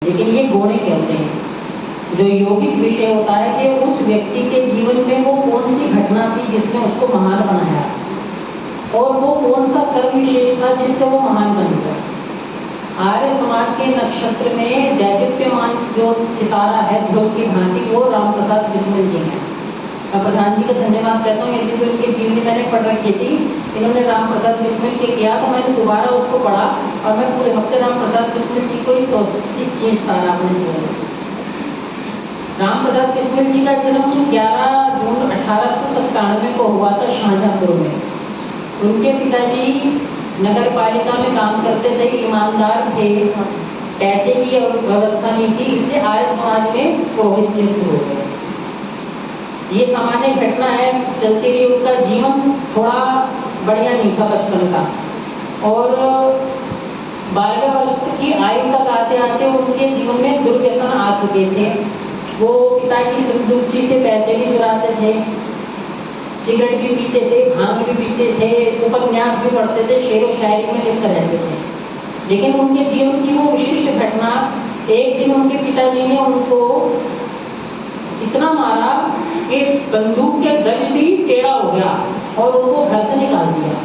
लेकिन ये गुण कहते हैं। जो यौगिक विषय होता है कि उस व्यक्ति के जीवन में वो कौन सी घटना थी जिसने उसको महान बनाया, और वो कौन सा कर्म विशेष था जिससे वो महान बन गया। आर्य समाज के नक्षत्र में दैदीप्यमान जो सितारा है ध्रुव की भांति, वो रामप्रसाद बिस्मिल जी हैं। मैं प्रधान जी का धन्यवाद कहता हूँ। यदि तो इनकी जीवनी मैंने पढ़ रखी थी, इन्होंने रामप्रसाद बिस्मिल के किया तो मैंने दोबारा उसको पढ़ा और मैं पूरे हफ्ते रामप्रसाद बिस्मिल जी को ही सीखता रहा अपने जीवन में। रामप्रसाद बिस्मिल जी का जन्म 11 जून 1897 को हुआ था शाहजहांपुर में। उनके पिताजी नगर पालिका में काम करते थे, ईमानदार थे, पैसे की व्यवस्था नहीं थी, इसलिए आर्य समाज में पुरोहित नियुक्त हो गए। ये सामान्य घटना है, चलती रही। उनका जीवन थोड़ा बढ़िया नहीं था बचपन का, और 12 वर्ष की आयु तक आते आते उनके जीवन में दुर्व्यसन आ चुके थे। वो पिता की संदूकची से पैसे भी चुराते थे, सिगरेट भी पीते थे, भांग भी पीते थे, उपन्यास भी पढ़ते थे, शेर व शायरी में लिप्त रहते थे। लेकिन उनके जीवन की वो विशिष्ट घटना, एक दिन उनके पिताजी ने उनको इतना मारा कि बंदूक के गज भी टेढ़ा हो गया और उनको घर से निकाल दिया।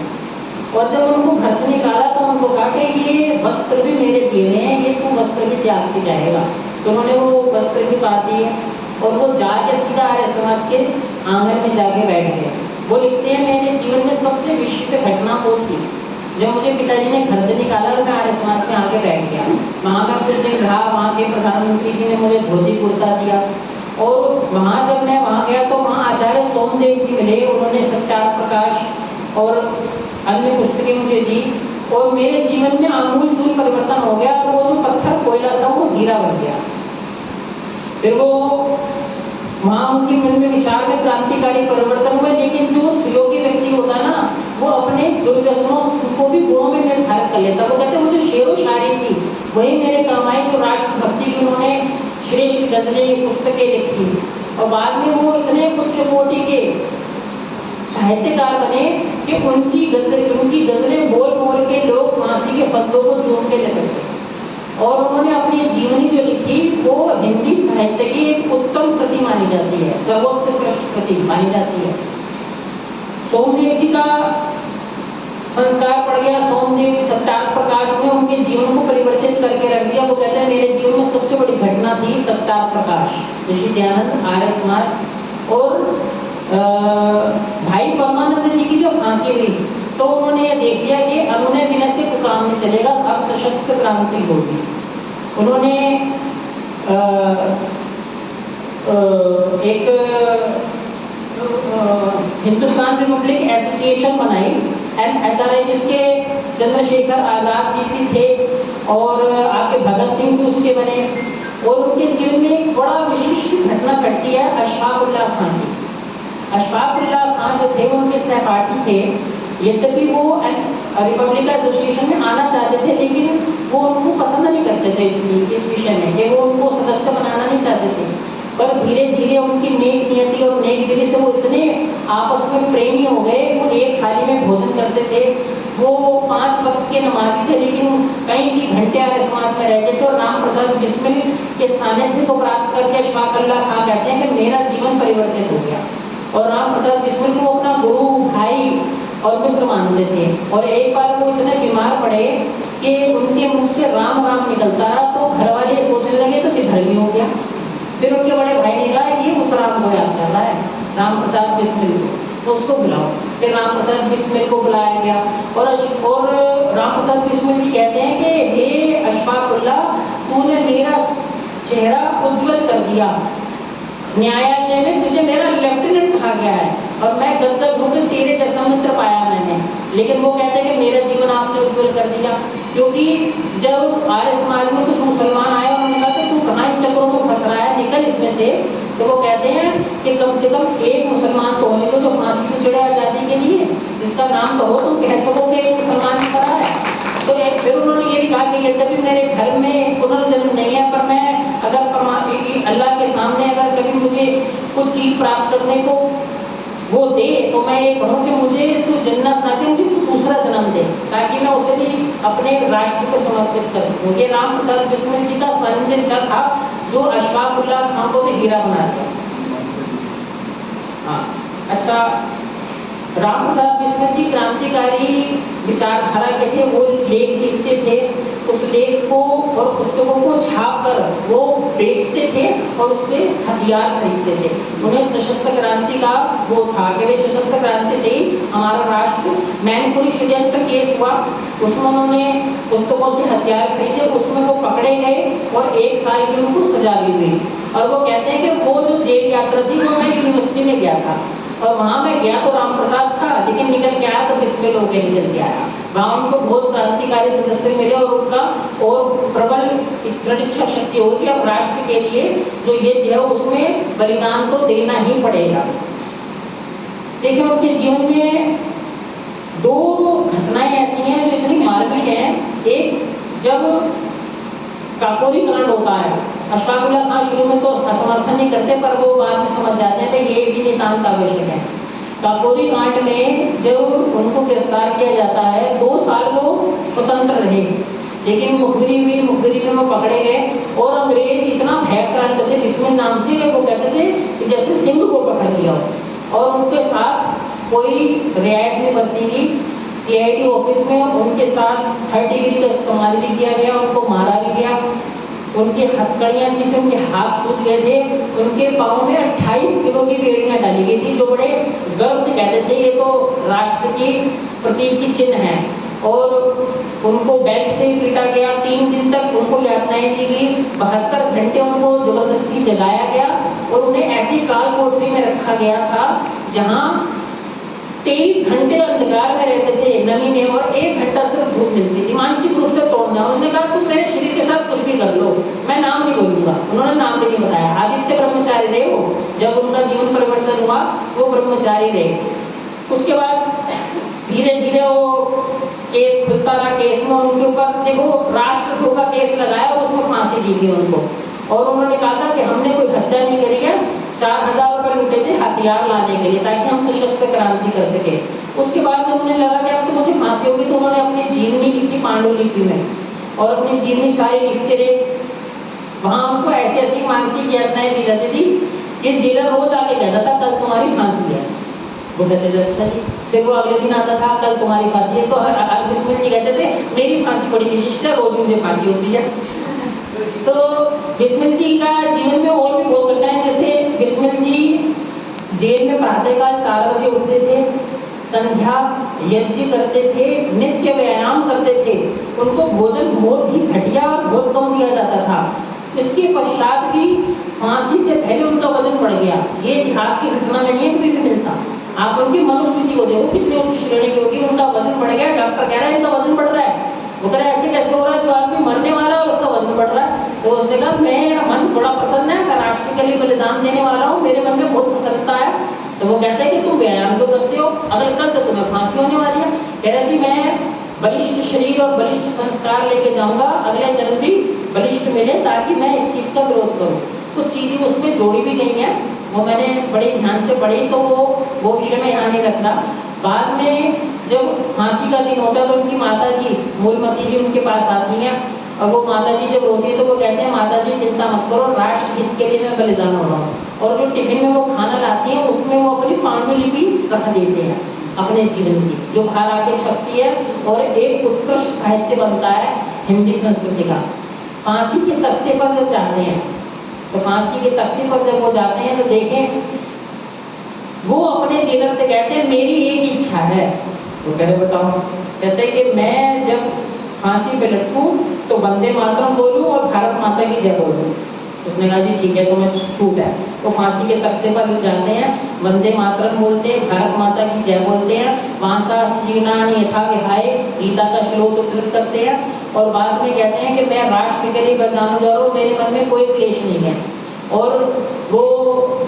और जब उनको घर से निकाला तो उनको कहा कि ये वस्त्र भी मेरे दिए हैं, ये तू वस्त्र भी त्याग के जाएगा। तो उन्होंने वो वस्त्र भी पा दिए और वो जाके सीधा आर्य समाज के आंगन में जाके बैठ गए। वो लिखते हैं, मेरे जीवन में सबसे विशिष्ट घटना वो थी जब मुझे पिताजी ने घर से निकाला और मैं आर्य समाज में आके बैठ गया। वहाँ का कुछ दिन रहा, वहाँ के प्रधानमंत्री जी ने मुझे धोती कुर्ता दिया, और वहाँ जब मैं वहाँ गया तो वहाँ आचार्य सोमदेव जी मिले। उन्होंने सत्यार्थ प्रकाश और अन्य पुस्तकें मुझे दी और मेरे जीवन में आमूलचूल परिवर्तन हो गया। और वो जो पत्थर कोयला था वो हीरा बन गया। फिर वो वहाँ उनके मन में विचार में क्रांतिकारी परिवर्तन हुए। लेकिन जो सुयोगी व्यक्ति होता है ना, वो अपने दुर्व्यसनों को भी गुणों में निर्धारित कर लेता। वो कहते हैं, वो जो शेर व शायरी थी वही मेरे काम आई, जो राष्ट्रभक्ति की उन्होंने श्रेष्ठ गजलें पुस्तकें लिखी। और बाद में वो इतने उच्च कोटि के साहित्यकार बने कि उनकी गजलें बोल बोल के लोग फांसी के फंदों को चूम के लपटते। और उन्होंने अपनी जीवनी जो लिखी वो हिंदी साहित्य की एक उत्तम कृति मानी जाती है, सर्वोत्कृष्ट कृति मानी जाती है। सोमदेव जी का संस्कार पड़ गया। सोमदेव सत्यार्थ प्रकाश ने उनके जीवन को परिवर्तित करके रख दिया। वो कहते हैं, मेरे जीवन में सबसे बड़ी घटना थी सत्यार्थ प्रकाश, ऋषि दयानंद, आर्य समाज और भाई परमानंद जी की जो फांसी हुई। तो उन्होंने ये देख लिया कि अनुनय विनय से कोई काम नहीं चलेगा, अब सशक्त क्रांति होगी। उन्होंने एक हिंदुस्तान रिपब्लिक एसोसिएशन बनाई, NHRI, जिसके चंद्रशेखर आजाद जी भी थे और आपके भगत सिंह भी उसके बने। और उनके जीवन में एक बड़ा विशिष्ट घटना घटती है अशफाक उल्लाह खान की। अशफाक उल्लाह खान जो थे वो उनके सहपाठी थे। यद्यपि वो रिपब्लिक एसोसिएशन में आना चाहते थे, लेकिन वो उनको पसंद नहीं करते थे इस विषय में कि वो उनको सदस्य बनाना नहीं चाहते थे। पर धीरे धीरे उनकी नेक नियति और नेक दिली से वो इतने आपस में प्रेमी हो गए। वो एक थाली में भोजन करते थे। वो 5 वक्त के नमाजी थे, लेकिन कई घंटे आर्य समाज में रहते थे। और रामप्रसाद बिस्मिल के सानिध्य को प्राप्त करके अशफाक उल्लाह खान कहते हैं कि मेरा जीवन परिवर्तित हो गया। और रामप्रसाद बिस्मिल को अपना गुरु, भाई और मित्र मानते थे। और एक बार वो इतने बीमार पड़े कि उनके मुख से राम राम निकलता रहा। तो घर वाले सोचने लगे तो विधर्मी हो गया। फिर उनके बड़े भाई ने कहा, ये उस राम को याद कर रहा है, रामप्रसाद बिस्मिल को, तो उसको बुलाओ। फिर रामप्रसाद बिस्मिल को बुलाया गया। और रामप्रसाद बिस्मिल जी कहते हैं कि हे अशफाक उल्लाह, तूने मेरा चेहरा उज्जवल कर दिया। न्यायालय में तुझे मेरा लेफ्टिनेंट कहा गया है और मैं गद्दार हूँ कि तेरे जैसा मित्र पाया मैंने। लेकिन वो कहते हैं कि मेरा जीवन आपने उज्जवल कर दिया। क्योंकि जब आर्य समाज में कुछ मुसलमान आए और उन्होंने कहा कि तू कहाँ इन चक्रों में फंस रहा है, निकल इसमें से, तो वो कहते हैं कि कम से कम एक मुसलमान तो होने को जो फांसी पे चढ़े आजादी के लिए, जिसका नाम तो हो, तुम कह सको कि एक मुसलमान ही खड़ा है। तो फिर उन्होंने ये भी कहा कि यद्यपि मेरे घर में पुनर्जन्म नहीं है, पर मैं अगर अल्लाह के सामने अगर कभी मुझे कुछ चीज़ प्राप्त करने को वो दे तो मैं ये कहूँ कि मुझे तू जन्नत ना दे, मुझे तू दूसरा जन्म दे, ताकि मैं उसे भी अपने राष्ट्र को समर्पित कर सकूँ। ये राम प्रसाद बिस्मिल जी का संदेश था जो अशफाकुल्लाह खां को भी हीरा बना दिया। हाँ, अच्छा, राम प्रसाद बिस्मिल जी क्रांतिकारी विचारधारा के थे। वो लेख लिखते थे, उस लेख को और पुस्तकों को छाप कर वो बेचते थे और उससे हथियार खरीदते थे। उन्हें सशस्त्र क्रांति का वो था कि वे सशस्त्र क्रांति से ही हमारा राष्ट्र, मैनपुरी षड्यंत्र केस हुआ, उसमें उन्होंने पुस्तकों से हथियार खरीदे, उसमें वो पकड़े गए और 1 साल की उनको सजा भी हुई। और वो कहते हैं कि वो जो जेल यात्रा थी वो मैं यूनिवर्सिटी में गया था और वहाँ मैं गया तो राम प्रसाद था, लेकिन निकल के आया तो बिस्मिल होके निकल के आया। वहाँ उनको बहुत क्रांतिकारी सदस्य मिले और उनका और प्रबल दृढ़ इच्छा शक्ति होगी अब राष्ट्र के लिए जो ये है उसमें बलिदान तो देना ही पड़ेगा। देखिए, उनके जीवन में 2 घटनाएं ऐसी हैं जो इतनी मार्मिक हैं। एक, जब काकोरी कांड होता है, अशफाकुल्लाह खां शुरू में तो असमर्थन नहीं करते, पर वो बाद में समझ जाते हैं कि ये भी नितांत आवश्यक है। काकोरी कांड में जब उनको गिरफ्तार किया जाता है, 2 साल वो स्वतंत्र रहे, लेकिन मुखबिरी में वो पकड़े गए और अंग्रेज इतना भयक्रांत थे बिस्मिल नाम से, वो कहते थे कि जैसे सिंह को पकड़ लिया हो। और उनके साथ कोई रियायत नहीं बरती गई। CID ऑफिस में उनके साथ 3rd डिग्री का इस्तेमाल भी किया गया, उनको मारा भी गया, उनकी हथकड़ियाँ थी, उनके हाथ सूज गए थे, उनके पाँव में 28 किलो की बेड़ियाँ डाली गई थी, जो बड़े गर्व से कहते थे ये तो राष्ट्र की प्रतीक की चिन्ह है। और उनको बेल्ट से पीटा गया, 3 दिन तक उनको यातनाएं दी गई, 72 घंटे उनको जबरदस्ती जगाया गया और उन्हें ऐसी काल कोठरी में रखा गया था जहाँ 23 घंटे अंधकार में रहते थे, नमी में, और 1 घंटा सिर्फ धूप मिलती थी। मानसिक रूप से तोड़ना। उन्होंने कहा तुम मेरे शरीर के साथ कुछ भी कर लो, मैं नाम नहीं बोलूंगा। उन्होंने नाम भी नहीं बताया। आदित्य ब्रह्मचारी रहे वो, जब उनका जीवन परिवर्तन हुआ वो ब्रह्मचारी रहे। उसके बाद धीरे धीरे वो केस खुलता रहा, केस में उनके ऊपर देखो राष्ट्रद्रोह का केस लगाया और उसमें फांसी दी गई उनको। और उन्होंने कहा था कि हमने कोई हत्या नहीं करी है, 4000 रुपए लूटे थे हथियार लाने के लिए ताकि हम सशस्त्र क्रांति कर सके। उसके बाद जब उन्हें लगा कि अब तो मुझे फांसी होगी तो उन्होंने अपनी जीवनी लिखी पांडुलिपि में और अपनी जीवनी सारी लिखते रहे। वहां उनको ऐसी ऐसी मानसिक यातनाएं दी जाती थी कि जेलर रोज आके कहता था कल तुम्हारी फांसी है। वो कहते थे अच्छा जी। फिर वो अगले दिन आता था कल तुम्हारी फांसी है। तो हर बिस्मिल जी कहते थे मेरी फांसी बड़ी विशिष्ट है, रोज मुझे फांसी होती है। तो बिस्मिल जी का जीवन में और भी बहुत घटनाएं, जैसे बिस्मिल जी जेल में प्रातःकाल 4 बजे उठते थे, संध्या यज्ञ करते थे, नित्य व्यायाम करते थे। उनको भोजन बहुत ही घटिया और बहुत कम दिया जाता था। इसके पश्चात भी फांसी से पहले उनका वजन बढ़ गया। ये इतिहास की घटना में नहीं कभी भी मिलता। आप उनकी मनुस्मृति को देखो कितनी उच्च श्रेणी की होगी, उनका वजन बढ़ गया। डॉक्टर कह रहा है इनका वजन बढ़ रहा है। वो कह रहा है ऐसे कैसे हो रहा है, जो आदमी मरने वाला है और उसका वजन बढ़ रहा है। तो उसने कहा मेरा मन बड़ा प्रसन्न है, मैं राष्ट्र के लिए बलिदान देने वाला हूँ, मेरे मन में बहुत प्रसन्नता है। तो वो कहता है कि तुम व्यायाम क्यों करते हो, अगर कल तो तुम्हें फांसी होने वाली है। कह रहे जी मैं बलिष्ठ शरीर और बलिष्ठ संस्कार लेके जाऊंगा, अगले जन्म भी बलिष्ठ मिले ताकि मैं इस चीज का विरोध करूं। कुछ चीजें उसमें जोड़ी भी गई हैं, वो मैंने बड़े ध्यान से पढ़ी, तो वो विषय में यहाँ नहीं रखना। बाद में जब फांसी का दिन होता है तो उनकी माता जी मूलमती जी उनके पास आती हैं और वो माता जी जब रोती है तो वो कहते हैं माता जी चिंता मत करो, राष्ट्र हित के लिए मैं बलिदान हो रहा हूँ। और जो टिफिन में वो खाना लाती हैं उसमें वो अपनी पांडुलिपि रख देते हैं अपने जीवन की, जो बाहर आके छपती है और एक उत्कृष्ट साहित्य बनता है हिंदी संस्कृति का। फांसी के तख्ते पर जब जाते हैं तो फांसी के तख्ते पर जब वो जाते हैं तो देखें वो अपने जेलर से कहते हैं मेरी एक इच्छा है। तो कह रहे बताओ। कहते हैं कि मैं जब फांसी पे लटकूं तो वंदे मातरम बोलूं और भारत माता की जय बोलूं। उसने कहा जी ठीक है, तुम्हें छूट है। तो फांसी के तख्ते पर जाते हैं, वंदे मातरम बोलते हैं, भारत माता की जय बोलते हैं, वांसा जीवनानि यथा विहाय गीता का श्लोक उद्धृत करते हैं और बाद में कहते हैं कि मैं राष्ट्र के लिए बलिदान हो जा रहा हूँ, मेरे मन में कोई क्लेश नहीं है। और वो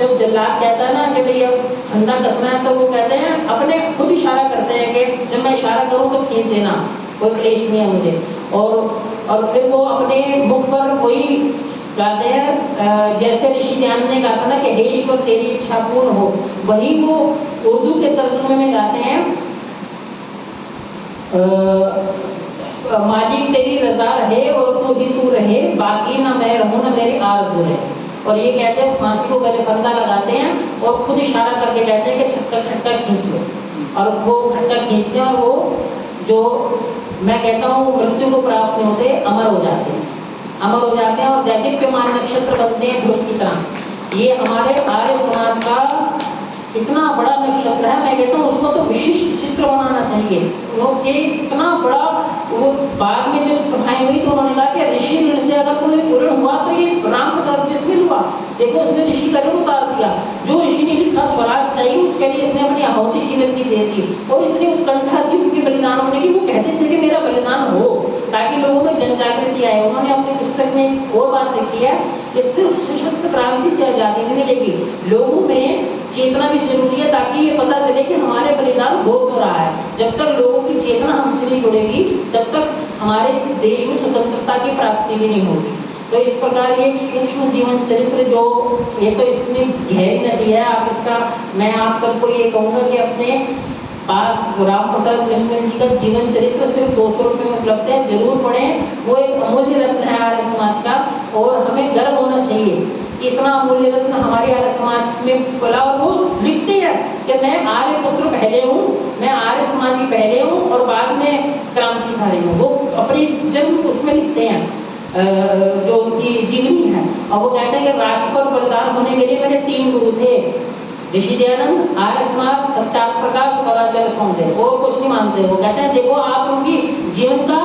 जब जल्लाद कहता है ना कि भाई अब फंदा कसना है तो वो कहते हैं अपने खुद इशारा करते हैं कि जब मैं इशारा करूँ तो खींच देना, कोई क्लेश नहीं है मुझे। और फिर वो अपने मुख पर वही गाते हैं जैसे ऋषि ध्यान ने कहा था ना कि हे ईश्वर तेरी इच्छा पूर्ण हो, वही वो उर्दू के तर्जुमे में गाते हैं, मालिक तेरी रजा रहे और तू ही तू रहे, बाकी ना मैं रहूं ना मेरी आरज़ू रहे। और ये कहते हैं फांसी को गले फंदा लगाते हैं और खुद इशारा करके कहते हैं कि छक्का खट्टा खींच लो, और वो खट्टा खींचते हैं और वो जो मैं कहता हूँ मृत्यु को प्राप्त नहीं होते, अमर हो जाते हैं, अमर हो जाते हैं और दैदीप्यमान नक्षत्र बनते हैं ध्रुव की तरह। ये हमारे आर्य समाज का इतना बड़ा नक्षत्र है, मैं कहता हूँ उसको तो विशिष्ट चित्र बनाना चाहिए। लोग ये इतना बड़ा, वो बाद में जब सभाएं हुई तो उन्होंने कहा कि ऋषि ऋण से अगर कोई पूर्ण हुआ तो ये राम प्रसाद बिस्मिल हुआ। देखो उसने ऋषि का ऋण उतार दिया, जो ऋषि ने लिखा स्वराज चाहिए उसके लिए इसने अपनी आहुति जीवन की दे दी, और इतनी उत्कंठा थी उनके बलिदान होने की, वो कहते थे कि मेरा बलिदान हो ताकि लोगों में जन जागृति आए। उन्होंने अपनी पुस्तक में एक और बात लिखी है कि सिर्फ सशस्त्र क्रांति से आजादी नहीं मिलेगी, लोगों में चेतना भी जरूरी है ताकि ये पता चले कि हमारे बलिदान हो तो रहा है। जब तक लोगों की चेतना हमसे नहीं जुड़ेगी तब तक हमारे देश में स्वतंत्रता की प्राप्ति भी नहीं होगी। तो इस प्रकार ये एक सूक्ष्म जीवन चरित्र, जो ये तो इतनी गहरी नदी है, आप इसका, मैं आप सबको ये कहूँगा कि अपने पास राम प्रसाद बिस्मिल जी का जीवन चरित्र सिर्फ 200 रुपये में उपलब्ध है, जरूर पढ़ें। वो एक अमूल्य रत्न है आर्य समाज का, और हमें गर्व होना चाहिए इतना अमूल्य रत्न हमारे आर्य समाज में पला। और वो लिखते हैं कि मैं आर्य पुत्र पहले हूँ, मैं आर्य समाज की पहले हूँ और बाद में क्रांतिकारी हूँ। वो अपनी जन्म उसमें लिखते हैं, जो उनकी जीवनी है। और वो कहते हैं कि राष्ट्र पर बलिदान होने के लिए मेरे 3 गुरु थे, ऋषि दयानंद, आर्य समाज, सत्याग्रह प्रकाश और आचार्य सौंदर्य, और कुछ नहीं मानते। वो कहते हैं देखो आप उनकी जीवन का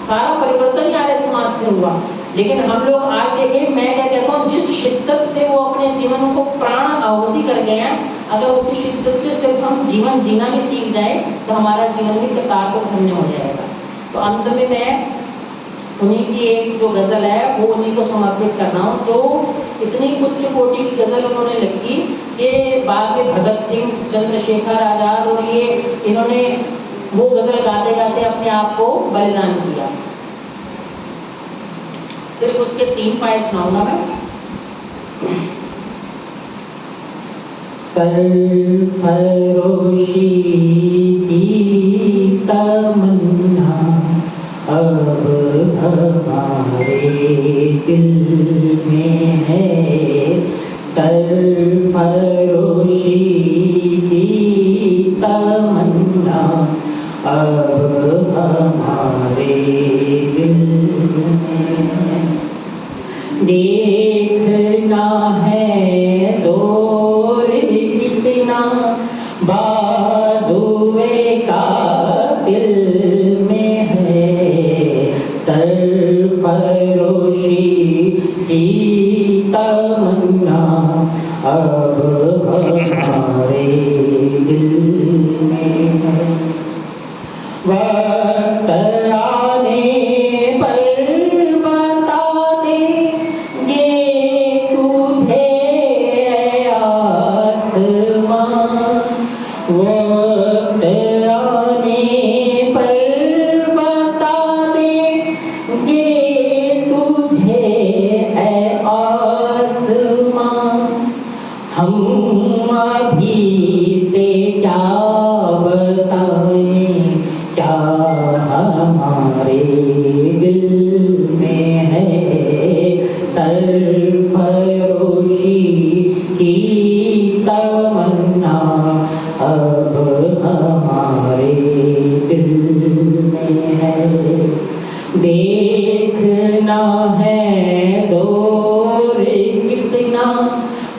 सारा परिवर्तन ही आर्य समाज से हुआ। लेकिन हम लोग आज देखें, मैं क्या कहता हूँ, जिस शिद्दत से वो अपने जीवन को प्राण आहुति कर गए हैं, अगर उसी शिद्दत से सिर्फ हम जीवन जीना भी सीख जाए तो हमारा जीवन भी कतार को धन्य हो जाएगा। तो अंत में मैं उन्हीं की एक जो गजल है वो उन्हीं को समर्पित कर रहा हूँ, जो इतनी उच्च कोटि की गजल उन्होंने लिखी कि बाद में भगत सिंह, चंद्रशेखर आजाद और ये इन्होंने वो गजल गाते गाते अपने आप को बलिदान किया। सिर्फ उसके 3 पाए सुनाऊंगा मैं। सरफरोशी की तमन्ना अब हमारे दिल में है, सरफरोशी की तमन्ना अब हमारे दिल में है। देखना है जोर कितना बाजुए का दिल में है, सरफरोशी की तमन्ना अब हमारे दिल में है। वक्त आने पर बता देंगे तुझे आसमां, वक्त आने पर बता देंगे तुझे आसमां। हम अभी से क्या बताएं, क्या हमारे दिल में है, सरफरोशी की तमन्ना अब हमारे दिल में है। देखना है जोर कितना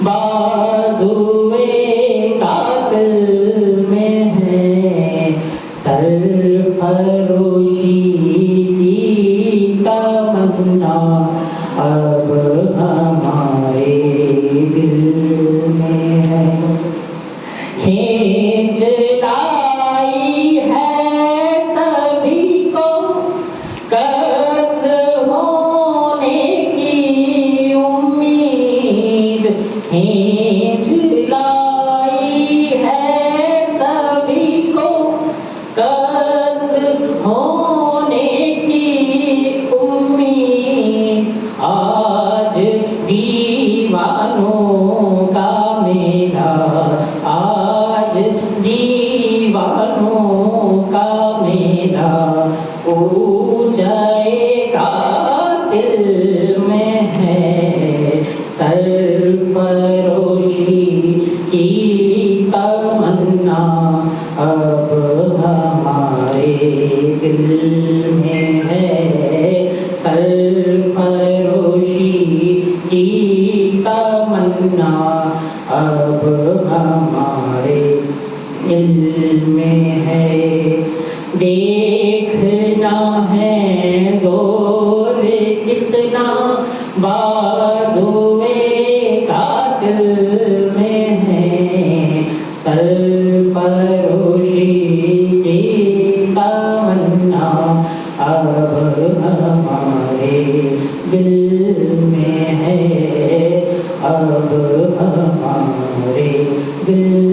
बाजुए कातिल में है, सरफरोशी की तमन्ना अब हमारे दिल में है। खींच लाई है सभी को कत्ल होने की उम्मीद, खींच लाई है सभी को कत्ल होने की उम्मीद। आज दीवानों का मेला, आज अब हमारे दिल में है। देखना है जोर कितना बाजुए कातिल में है। सरफरोशी की तमन्ना अब हमारे दिल में है। अब हमारे दिल